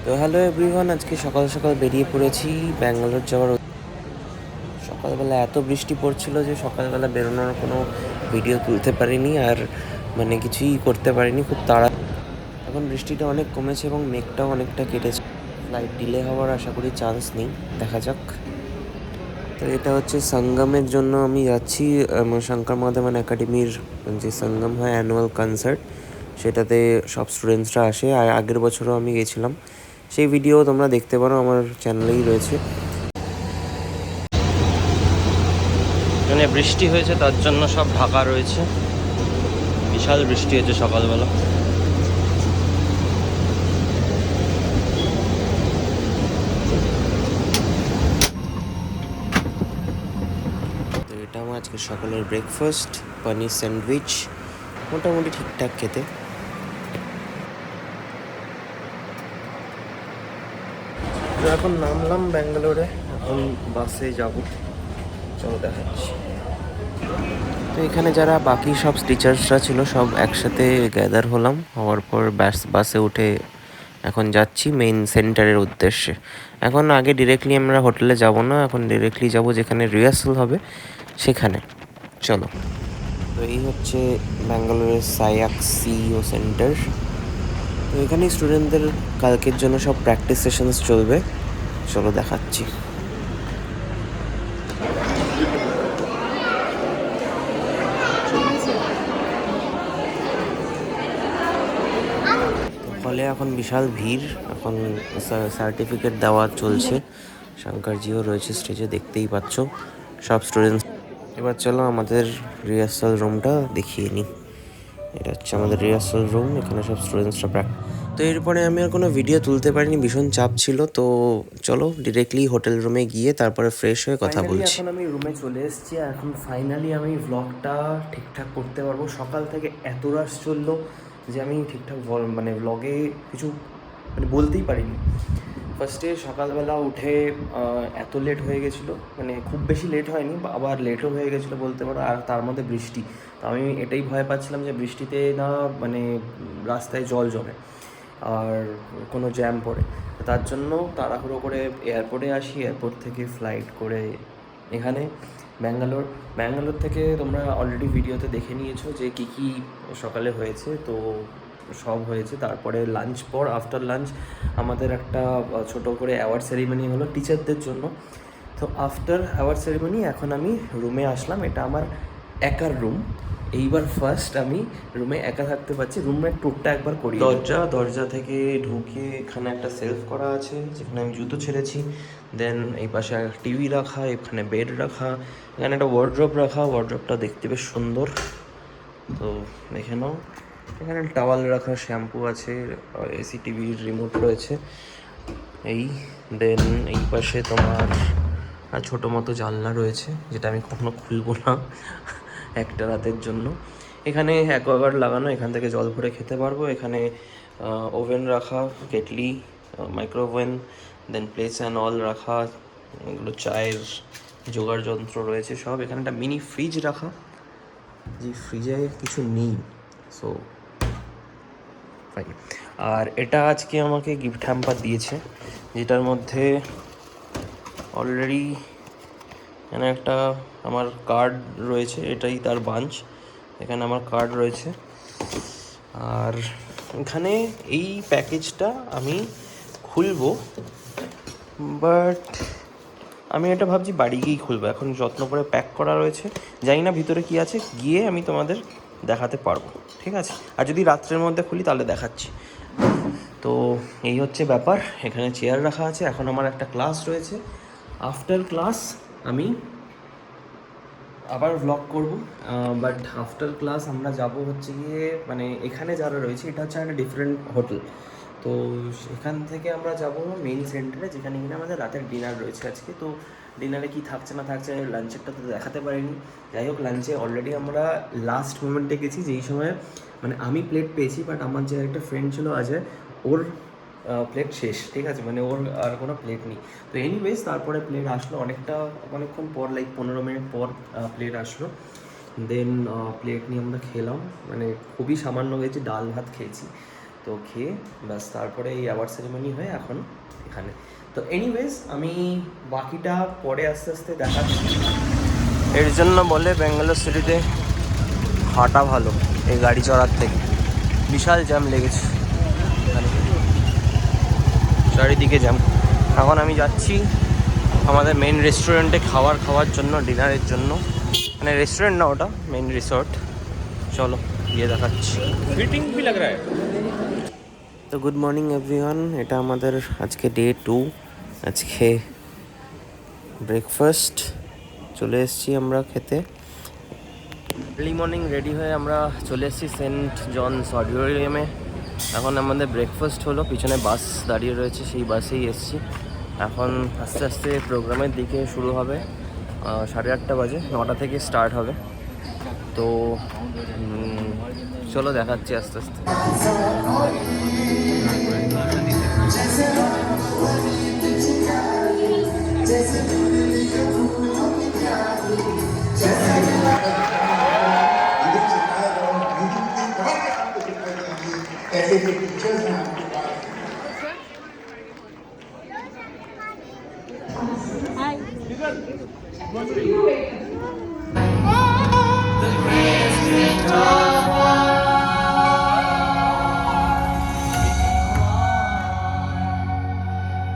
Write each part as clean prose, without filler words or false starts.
তো hello everyone, আজকে সকাল সকাল বেরিয়ে পড়েছি ব্যাঙ্গালোর যাওয়ার। সকালবেলা এত বৃষ্টি পড়ছিল যে সকালবেলা বেরোনোর কোনো ভিডিও তুলতে পারিনি, আর মানে কিছুই করতে পারিনি, খুব তাড়া। এখন বৃষ্টিটা অনেক কমেছে এবং মেঘটাও অনেকটা কেটেছে। ফ্লাইট ডিলে হওয়ার আশা করি চান্স নেই, দেখা যাক। তো এটা হচ্ছে সঙ্গমের জন্য আমি যাচ্ছি। শঙ্কর মহাদেবন একাডেমির যে সঙ্গম হয় অ্যানুয়াল কনসার্ট, সেটাতে সব স্টুডেন্টসরা আসে, আর আগের বছরও আমি গেছিলাম। সেই ভিডিও তোমরা দেখতে পারো, আমার চ্যানেলেই রয়েছে। এখানে বৃষ্টি হয়েছে, তার জন্য সব ঢাকা রয়েছে। বিশাল বৃষ্টি হয়েছে সকালবেলা। তো এটা আমার আজকে সকালের ব্রেকফাস্ট, পনির স্যান্ডউইচ, মোটামুটি ঠিকঠাক খেতে। তো এখন নামলাম ব্যাঙ্গালোরে, এখন বাসে যাব, চলো দেখাচ্ছি। তো এখানে যারা বাকি সব টিচার্সরা ছিল সব একসাথে গ্যাদার হলাম, হওয়ার পর বাসে উঠে এখন যাচ্ছি মেইন সেন্টারের উদ্দেশ্যে। এখন আগে ডিরেক্টলি আমরা হোটেলে যাব না, এখন ডিরেক্টলি যাব যেখানে রিহার্সাল হবে সেখানে। চলো। তো এই হচ্ছে ব্যাঙ্গালোরের সায়াক সিইও সেন্টার। তো এখানে স্টুডেন্টদের কালকের জন্য সব প্র্যাকটিস সেশনস চলবে, চলো দেখাচ্ছি। হলে এখন বিশাল ভিড়, এখন সার্টিফিকেট দেওয়া চলছে। শঙ্করজিও রয়েছে স্টেজে, দেখতেই পাচ্ছ সব স্টুডেন্টস। এবার চলো আমাদের রিহার্সাল রুমটা দেখিয়ে নিই। এটা হচ্ছে আমাদের রিহার্সাল রুম, এখানে সব স্টুডেন্টসরা প্র্যাকটিস। তো এরপরে আমি আর কোনো ভিডিও তুলতে পারিনি, ভীষণ চাপ ছিল। তো চলো ডিরেক্টলি হোটেল রুমে গিয়ে তারপরে ফ্রেশ হয়ে কথা বলছি। এখন আমি রুমে চলে এসেছি, এখন ফাইনালি আমি ভ্লগটা ঠিকঠাক করতে পারবো। সকাল থেকে এত রাশ চললো যে আমি ঠিকঠাক মানে ভ্লগে কিছু মানে বলতেই পারিনি। ফার্স্টে সকালবেলা উঠে এত লেট হয়ে গেছিলো, মানে খুব বেশি লেট হয়নি, আবার লেটও হয়ে গেছিলো বলতে পারো, আর তার মধ্যে বৃষ্টি। তো আমি এটাই ভয় পাচ্ছিলাম যে বৃষ্টিতে না মানে রাস্তায় জল জমে আর কোনো জ্যাম পড়ে। তার জন্য তাড়াহুড়ো করে এয়ারপোর্টে আসি, এয়ারপোর্ট থেকে ফ্লাইট করে এখানে ব্যাঙ্গালোর থেকে তোমরা অলরেডি ভিডিওতে দেখে নিয়েছো যে কী কী সকালে হয়েছে। তো সব হয়েছে, তারপরে লাঞ্চ পর আফটার লাঞ্চ আমাদের একটা ছোট করে অ্যাওয়ার্ড সেরিমনি হলো টিচারদের জন্য। তো আফটার অ্যাওয়ার্ড সেরিমনি এখন আমি রুমে আসলাম, এটা আমার একার রুম। এইবার ফার্স্ট আমি রুমে একা থাকতে পারছি। রুমের ট্যুরটা একবার করি। দরজা থেকে ঢুকে এখানে একটা সেলফ করা আছে যেখানে আমি জুতো ছেড়েছি। দেন এই পাশে টিভি রাখা, এখানে বেড রাখা, এখানে একটা ওয়ার্ড্রপ রাখা, ওয়ার্ড্রপটা দেখতে বেশ সুন্দর। তো দেখে নাও, এখানে টাওয়াল রাখা, শ্যাম্পু আছে, এসি টিভির রিমোট রয়েছে এই। দেন এই পাশে তোমার আর ছোটো মতো জানলা রয়েছে, যেটা আমি কখনো খুলবো না একটা রাতের জন্য। এখানে অ্যাকোয়াগার্ড লাগানো, এখান থেকে জল ভরে খেতে পারবো। এখানে ওভেন রাখা, kettle, micro oven, then plates and all রাখা, এগুলো চায়ের জোগাড় যন্ত্র রয়েছে সব। এখানে একটা মিনি ফ্রিজ রাখা, যে ফ্রিজে কিছু নেই, সো ফাইন। আর এটা আজকে আমাকে গিফট হ্যাম্পার দিয়েছে, যেটার মধ্যে অলরেডি এখানে একটা আমার কার্ড রয়েছে, এটাই তার বাঞ্চ। এখানে আমার কার্ড রয়েছে, আর এখানে এই প্যাকেজটা আমি খুলবো, বাট আমি এটা ভাবছি বাড়ি গিয়েই খুলবো। এখন যত্ন করে প্যাক করা রয়েছে, জানি না ভিতরে কি আছে, গিয়ে আমি তোমাদের দেখাতে পারবো, ঠিক আছে? আর যদি রাত্রের মধ্যে খুলি তাহলে দেখাচ্ছি। তো এই হচ্ছে ব্যাপার। এখানে চেয়ার রাখা আছে, এখন আমার একটা ক্লাস রয়েছে। আফটার ক্লাস আমি আবার ভ্লগ করব, বাট আফটার ক্লাস আমরা যাব হচ্ছে গিয়ে মানে এখানে যারা রয়েছে, এটা হচ্ছে একটা ডিফারেন্ট হোটেল। তো সেখান থেকে আমরা যাব মেইন সেন্টারে, যেখানে কিনা আমাদের রাতের ডিনার রয়েছে আজকে। তো ডিনারে কি থাকছে না থাকছে, লাঞ্চেরটা তো দেখাতে পারিনি। যাই হোক, লাঞ্চে অলরেডি আমরা লাস্ট মোমেন্টে গেছি, যেই সময় মানে আমি প্লেট পেয়েছি, বাট আমার যে একটা ফ্রেন্ড ছিল অজয়, ওর প্লেট শেষ, ঠিক আছে, মানে ওর আর কোনো প্লেট নেই। তো এনিওয়েজ তারপরে প্লেট আসলো অনেকক্ষণ পর, লাইক 15 মিনিট পর প্লেট আসলো। দেন প্লেট নিয়ে আমরা খেলাম, মানে খুবই সামান্য গেছি, ডাল ভাত খেয়েছি। তো তো খেয়ে ব্যাস তারপরে এই অ্যাওয়ার্ড সেরেমনি হয়ে এখন এখানে। তো এনিওয়েজ আমি বাকিটা পরে আস্তে আস্তে দেখাচ্ছি। এর জন্য বলে ব্যাঙ্গালোর সিটিতে হাঁটা ভালো এই গাড়ি চড়ার থেকে, বিশাল জ্যাম লেগেছে চারিদিকে জ্যাম। এখন আমি যাচ্ছি আমাদের মেন রেস্টুরেন্টে খাওয়ার জন্য, ডিনারের জন্য। মানে রেস্টুরেন্ট না, ওটা মেন রিসর্ট। চলো গিয়ে দেখাচ্ছি। ফিটিং ভি লাগ রা হ্যায়। তো গুড মর্নিং এভরিওয়ান, এটা আমাদের আজকে ডে 2। আজকে ব্রেকফাস্ট চলে এসেছি আমরা খেতে। আর্লি মর্নিং রেডি হয়ে আমরা চলে এসেছি সেন্ট জনস অডিটোরিয়ামে। এখন আমাদের ব্রেকফাস্ট হলো, পিছনে বাস দাঁড়িয়ে রয়েছে, সেই বাসেই এসেছি। এখন আস্তে আস্তে প্রোগ্রামের দিকে শুরু হবে। 8:30 বাজে, 9টা থেকে স্টার্ট হবে। তো চলো দেখাচ্ছি আস্তে আস্তে।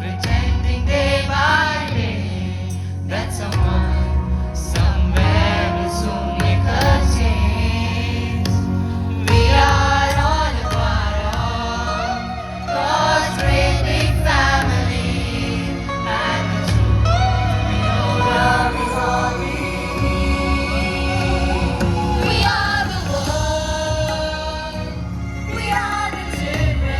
Pretending day by day that someone somewhere will soon make a change. We are all a part of God's great big family, and the truth, we know love is all we need. We are the world, we are the children.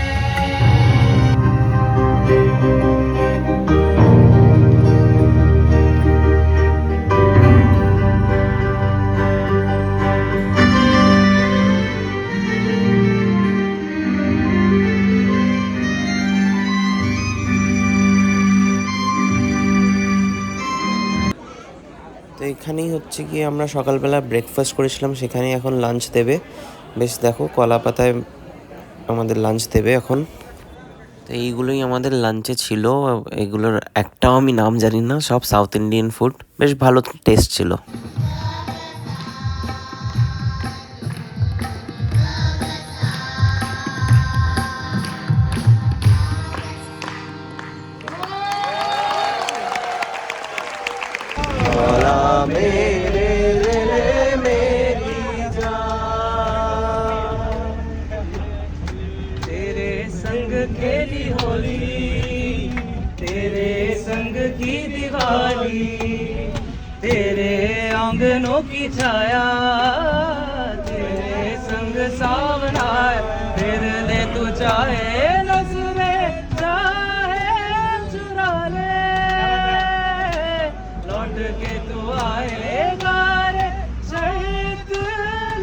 তো এখানেই হচ্ছে কি আমরা সকালবেলা breakfast করেছিলাম, সেখানেই এখন lunch দেবে। বেশ দেখো, কলা পাতায় আমাদের লাঞ্চ দেবে এখন। তো এইগুলোই আমাদের লাঞ্চে ছিল। এগুলোর একটাও আমি নাম জানি না, সব সাউথ ইন্ডিয়ান ফুড, বেশ ভালো টেস্ট ছিল। तेरे संग खेली होली, तेरे संग की दिवाली, तेरे आंगनों की छाया, तेरे संग सावन आया। फिर ले तू चाहे नजरे चाहे चुरा ले, लौट के तू आएगा रे शहीद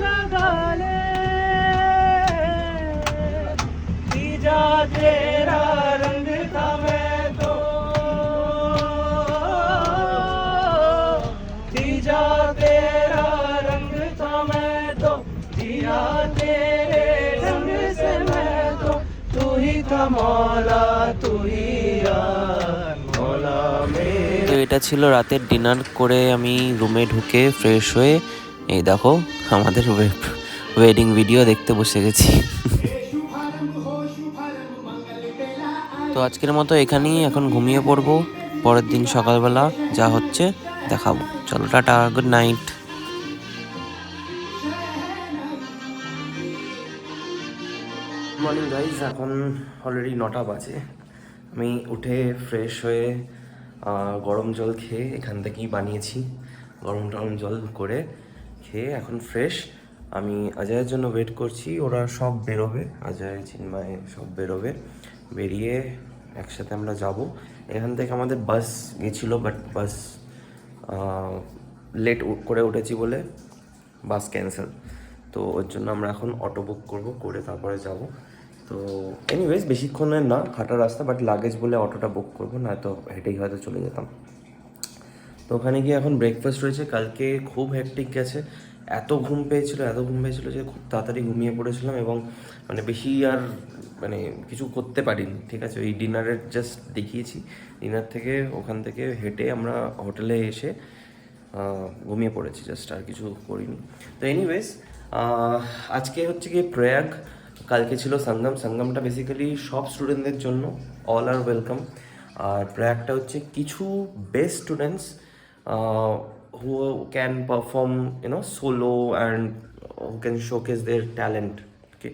लगा ले। तीजा तेरा रंग था मैं तो, तीजा तेरा रंग था मैं तो, जिया तेरे ढंग से मैं तो, तू ही था मौला तू ही यार मौला मेरा। তো এটা ছিল রাতের ডিনার করে আমি রুমে ঢুকে ফ্রেশ হয়ে এই দেখো আমাদের ওয়েডিং ভিডিও দেখতে বসে গেছি। তো আজকের মতো এখানেই এখন ঘুমিয়ে পড়বো, পরের দিন সকালবেলা যা হচ্ছে দেখাবো। চলো tata, good night. Morning guys, এখন অলরেডি 9টা বাজে। আমি উঠে ফ্রেশ হয়ে গরম জল খেয়ে, এখান থেকেই বানিয়েছি, গরম জল করে খেয়ে এখন ফ্রেশ। আমি অজয়ের জন্য ওয়েট করছি, ওরা সব বেরোবে, অজয় চিন্ময় সব বেরোবে, বেরিয়ে একসাথে আমরা যাব। এখান থেকে আমাদের বাস গেছিলো, বাট বাস লেট করে উঠেছি বলে বাস ক্যান্সেল। তো ওর জন্য আমরা এখন অটো বুক করব, করে তারপরে যাব। তো এনিওয়েজ বেশিক্ষণের না, হাঁটার রাস্তা, বাট লাগেজ বলে অটোটা বুক করবো, না তো হেঁটেই হয়তো চলে যেতাম। তো ওখানে গিয়ে এখন ব্রেকফাস্ট রয়েছে। কালকে খুব হেক্টিক গেছে, এত ঘুম পেয়েছিল যে খুব তাড়াতাড়ি ঘুমিয়ে পড়েছিলাম, এবং মানে বেশি আর মানে কিছু করতে পারিনি, ঠিক আছে। ওই ডিনারের জাস্ট দেখিয়েছি, ডিনার থেকে ওখান থেকে হেঁটে আমরা হোটেলে এসে ঘুমিয়ে পড়েছি, জাস্ট আর কিছু করিনি। তো এনিওয়েজ আজকে হচ্ছে কি প্রয়াগ, কালকে ছিল সঙ্গম। সঙ্গমটা বেসিক্যালি সব স্টুডেন্টদের জন্য, অল আর ওয়েলকাম। আর প্রয়াগটা হচ্ছে কিছু best students who can perform solo and who can showcase their talent, okay.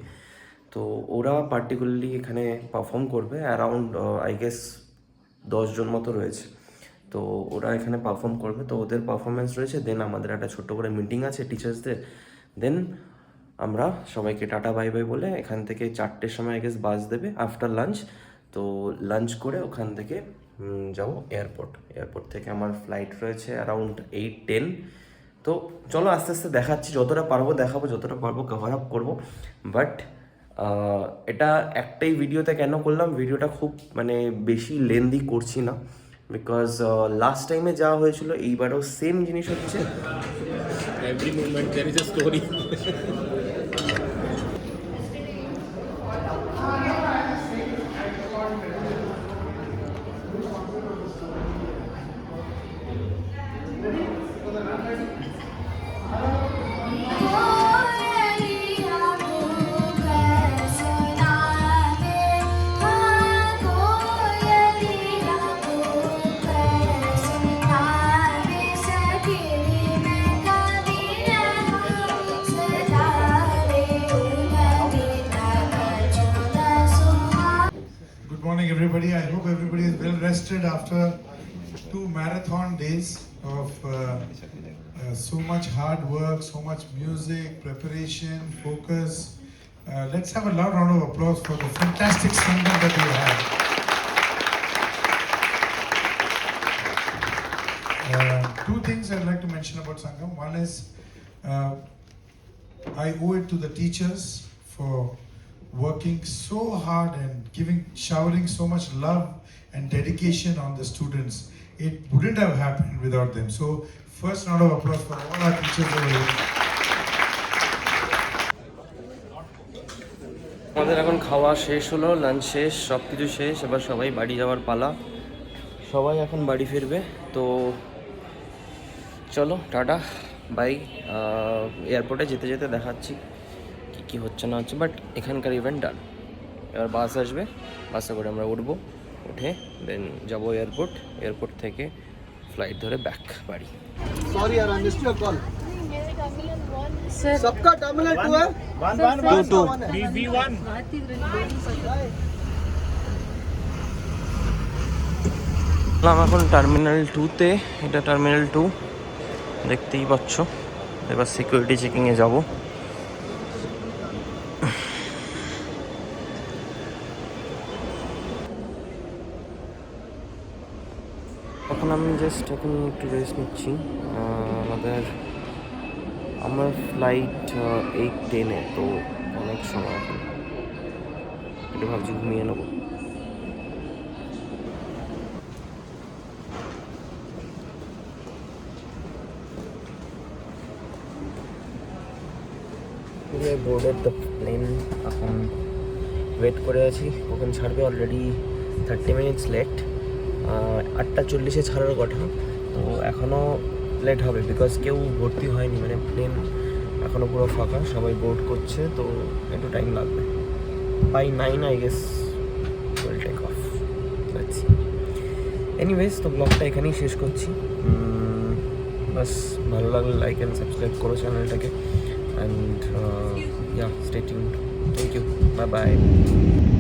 তো ওরা পার্টিকুলারলি এখানে পারফর্ম করবে, অ্যারাউন্ড আই গেস 10 জন মতো রয়েছে। তো ওরা এখানে পারফর্ম করবে, তো ওদের পারফরমেন্স রয়েছে। দেন আমাদের একটা ছোট্ট করে মিটিং আছে টিচার্সদের। দেন আমরা সবাইকে টাটা বাই বাই বলে এখান থেকে 4টের সময় আই গেস বাস দেবে আফটার লাঞ্চ। তো লাঞ্চ করে ওখান থেকে যাবো এয়ারপোর্ট থেকে আমার ফ্লাইট রয়েছে অ্যারাউন্ড 8-10। তো চলো আস্তে আস্তে দেখাচ্ছি, যতটা পারবো দেখাবো, যতটা পারবো কভার আপ করবো। বাট এটা একটাই ভিডিওতে কেন করলাম, ভিডিওটা খুব মানে বেশি লেন্দি করছি না, বিকজ লাস্ট টাইমে যা হয়েছিল এইবারও সেম জিনিস হচ্ছে। Every moment there is a story. Good morning, everybody. I hope everybody is well rested after 2 marathon days of so much hard work, so much music, preparation, focus. Let's have a loud round of applause for the fantastic singing that we had. Two things I'd like to mention about Sangam. One is I owe it to the teachers for working so hard and showering so much love and dedication on the students. It wouldn't have happened without them. So first round of applause for all our teachers over here. আমাদের এখন খাওয়া শেষ হলো, lunch শেষ, সব কিছু শেষ। এবার সবাই বাড়ি যাওয়ার পালা, সবাই এখন বাড়ি ফিরবে। তো চলো টাটা বাই। এয়ারপোর্টে যেতে যেতে দেখাচ্ছি কী কী হচ্ছে না হচ্ছে, বাট এখানকার ইভেন্ট ডান। এবার বাস আসবে, বাসে করে আমরা উঠবো, উঠে দেন যাবো এয়ারপোর্ট থেকে ফ্লাইট ধরে ব্যাক বাড়ি। Sorry, I missed your call. सबका टर्मिनल 2 है 2 B1. এখন টার্মিনাল 2-তে, এটা টার্মিনাল 2 দেখতেই পাচ্ছ। এবার সিকিউরিটি চেকিংয়ে যাব। এখন আমি জাস্ট এখন একটু রেস্ট নিচ্ছি। আমার ফ্লাইট 8-10-এ, তো অনেক সময় এখন একটু ভাবছি ঘুমিয়ে নেবো। বোর্ডের দ্য প্লেন, এখন ওয়েট করে আছি কখন ছাড়বে। অলরেডি 30 মিনিটস লেট, 8:40-এ ছাড়ার কথা। তো এখনও লেট হবে, বিকজ কেউ ভর্তি হয়নি, মানে প্লেন এখনও পুরো ফাঁকা, সবাই বোর্ড করছে, তো একটু টাইম লাগবে। By 9 I guess will take off. Let's see. Anyways, তো ব্লগটা এখানেই শেষ করছি। বাস ভালো লাগলে লাইক অ্যান্ড সাবস্ক্রাইব করো চ্যানেলটাকে, and yeah, stay tuned. Thank you. Bye bye.